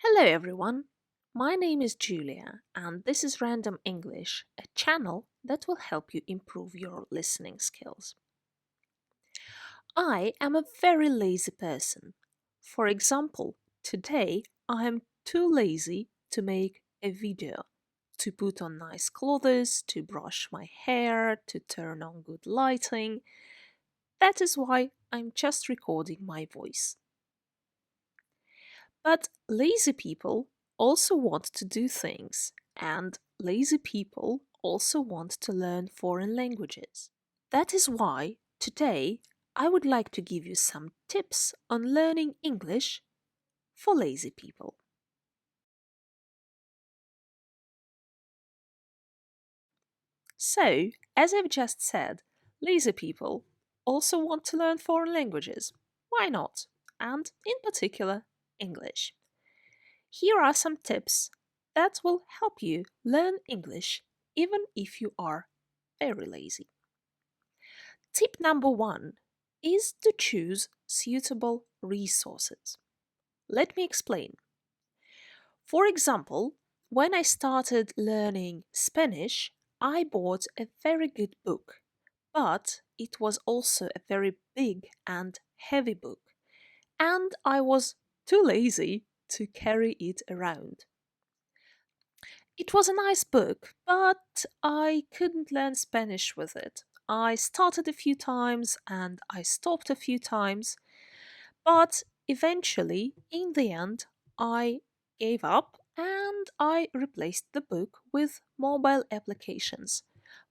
Hello everyone, my name is Julia and this is Random English, a channel that will help you improve your listening skills. I am a very lazy person. For example, today I am too lazy to make a video, to put on nice clothes, to brush my hair, to turn on good lighting. That is why I'm just recording my voice. But lazy people also want to do things, and lazy people also want to learn foreign languages. That is why today I would like to give you some tips on learning English for lazy people. So, as I've just said, lazy people also want to learn foreign languages. Why not? And in particular, English. Here are some tips that will help you learn English even if you are very lazy. Tip number one is to choose suitable resources. Let me explain. For example, when I started learning Spanish, I bought a very good book, but it was also a very big and heavy book, and I was too lazy to carry it around. It was a nice book, but I couldn't learn Spanish with it. I started a few times and I stopped a few times, but eventually, in the end, I gave up and I replaced the book with mobile applications.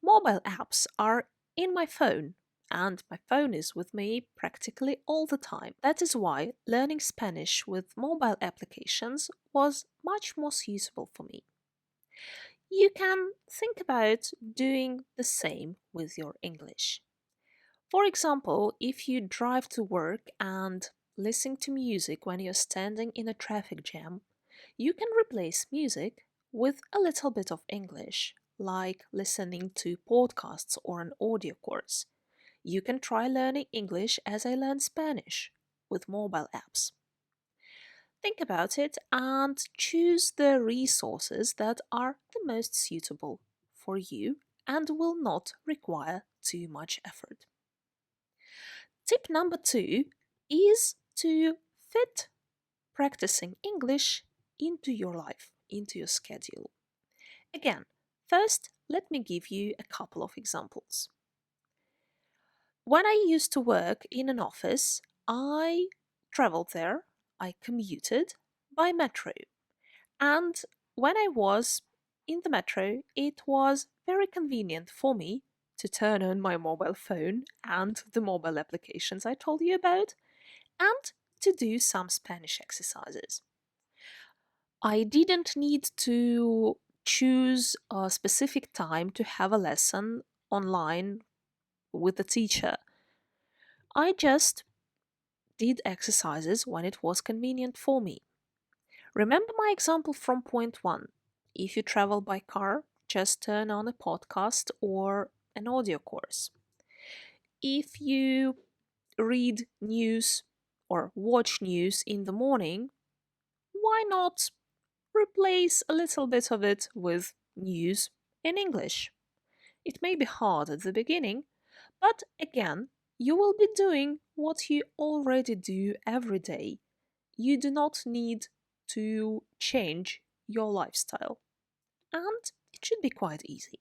Mobile apps are in my phone, and my phone is with me practically all the time. That is why learning Spanish with mobile applications was much more suitable for me. You can think about doing the same with your English. For example, if you drive to work and listen to music when you're standing in a traffic jam, you can replace music with a little bit of English, like listening to podcasts or an audio course. You can try learning English as I learned Spanish with mobile apps. Think about it and choose the resources that are the most suitable for you and will not require too much effort. Tip number two is to fit practicing English into your life, into your schedule. Again, first, let me give you a couple of examples. When I used to work in an office, I traveled there, I commuted by metro. And when I was in the metro, it was very convenient for me to turn on my mobile phone and the mobile applications I told you about, and to do some Spanish exercises. I didn't need to choose a specific time to have a lesson online with the teacher. I just did exercises when it was convenient for me. Remember my example from point one. If you travel by car, just turn on a podcast or an audio course. If you read news or watch news in the morning, why not replace a little bit of it with news in English? It may be hard at the beginning, but again, you will be doing what you already do every day. You do not need to change your lifestyle, and it should be quite easy.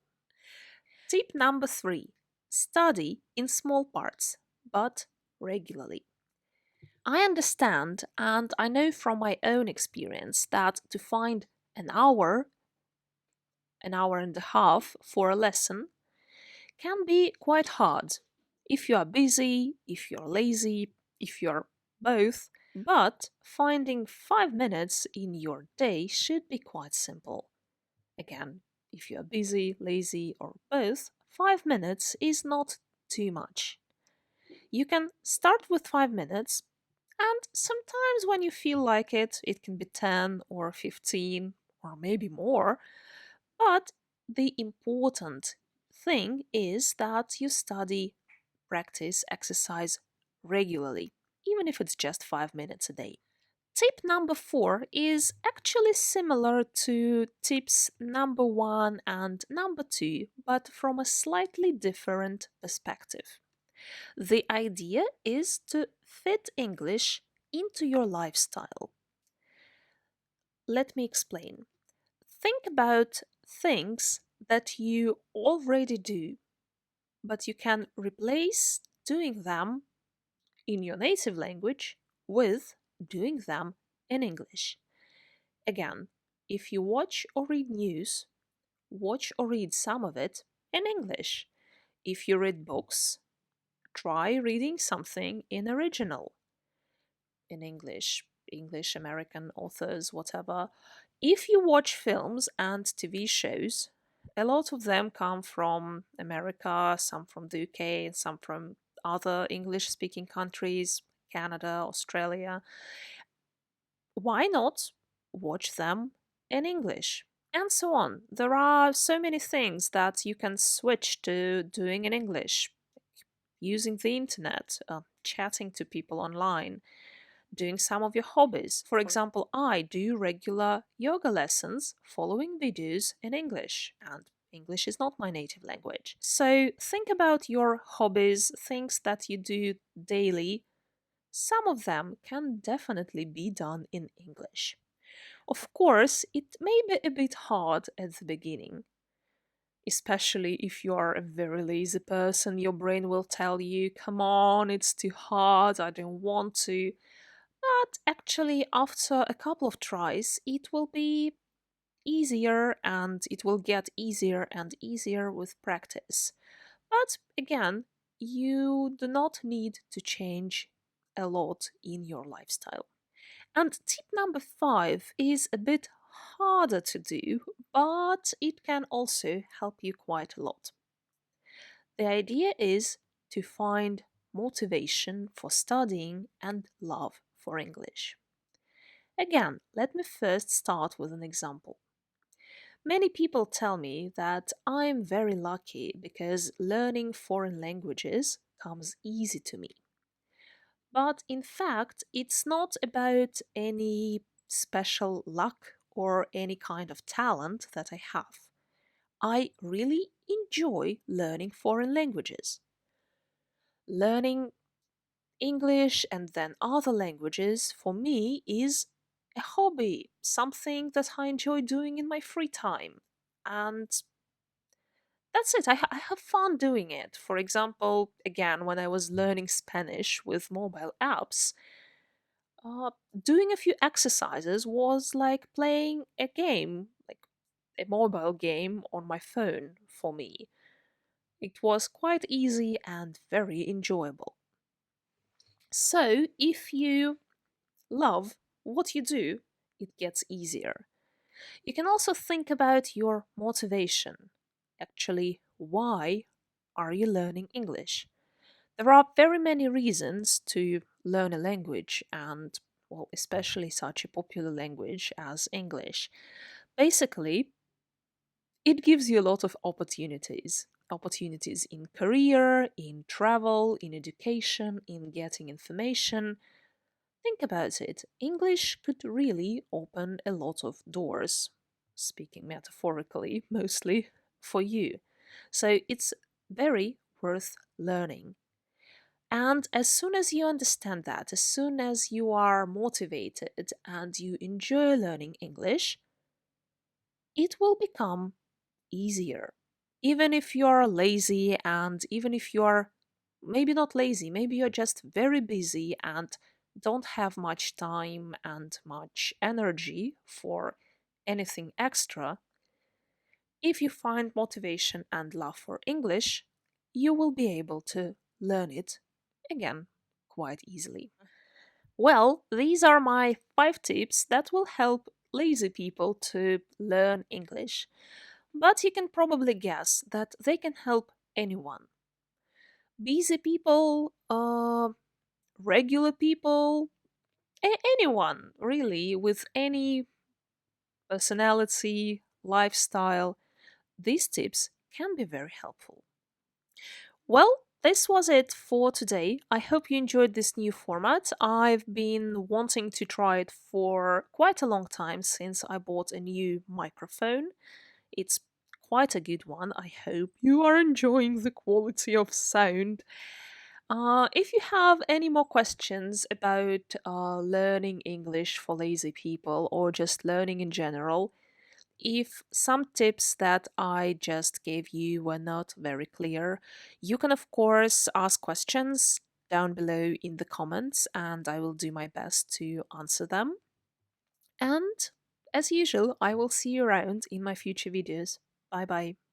Tip number three, study in small parts, but regularly. I understand and I know from my own experience that to find an hour and a half for a lesson can be quite hard if you are busy, if you're lazy, if you're both. But finding 5 minutes in your day should be quite simple. Again, if you are busy, lazy, or both, 5 minutes is not too much. You can start with 5 minutes, and sometimes when you feel like it can be 10 or 15 or maybe more. But the important thing is that you study, practice, exercise regularly, even if it's just 5 minutes a day. Tip number 4 is actually similar to tips number 1 and number 2, but from a slightly different perspective. The idea is to fit English into your lifestyle. Let me explain. Think about things that you already do, but you can replace doing them in your native language with doing them in English. Again, if you watch or read news, watch or read some of it in English. If you read books, try reading something in original, in English, English, American authors, whatever. If you watch films and TV shows, a lot of them come from America, some from the UK, and some from other English speaking countries, Canada, Australia. Why not watch them in English? And so on. There are so many things that you can switch to doing in English, using the internet, chatting to people online, doing some of your hobbies. For example, I do regular yoga lessons following videos in English, and English is not my native language. So think about your hobbies, things that you do daily. Some of them can definitely be done in English. Of course, it may be a bit hard at the beginning, especially if you are a very lazy person. Your brain will tell you, come on, it's too hard, I don't want to. But actually, after a couple of tries, it will be easier and it will get easier and easier with practice. But again, you do not need to change a lot in your lifestyle. And tip number 5 is a bit harder to do, but it can also help you quite a lot. The idea is to find motivation for studying and love for English. Again, let me first start with an example. Many people tell me that I'm very lucky because learning foreign languages comes easy to me. But in fact, it's not about any special luck or any kind of talent that I have. I really enjoy learning foreign languages. Learning English and then other languages for me is a hobby, something that I enjoy doing in my free time. And that's it. I have fun doing it. For example, again, when I was learning Spanish with mobile apps, uh, doing a few exercises was like playing a game, like a mobile game on my phone for me. It was quite easy and very enjoyable. So, if you love what you do, it gets easier. You can also think about your motivation. Actually, why are you learning English? There are very many reasons to learn a language, and, well, especially such a popular language as English. Basically, it gives you a lot of opportunities. Opportunities in career, in travel, in education, in getting information. Think about it. English could really open a lot of doors, speaking metaphorically mostly, for you. So it's very worth learning. And as soon as you understand that, as soon as you are motivated and you enjoy learning English, it will become easier. Even if you are lazy and even if you are maybe not lazy, maybe you're just very busy and don't have much time and much energy for anything extra, if you find motivation and love for English, you will be able to learn it again quite easily. Well, these are my 5 tips that will help lazy people to learn English. But you can probably guess that they can help anyone. Busy people, regular people, anyone really with any personality, lifestyle. These tips can be very helpful. Well, this was it for today. I hope you enjoyed this new format. I've been wanting to try it for quite a long time since I bought a new microphone. It's quite a good one. I hope you are enjoying the quality of sound. If you have any more questions about learning English for lazy people or just learning in general, if some tips that I just gave you were not very clear, you can, of course, ask questions down below in the comments and I will do my best to answer them. And as usual, I will see you around in my future videos. Bye bye.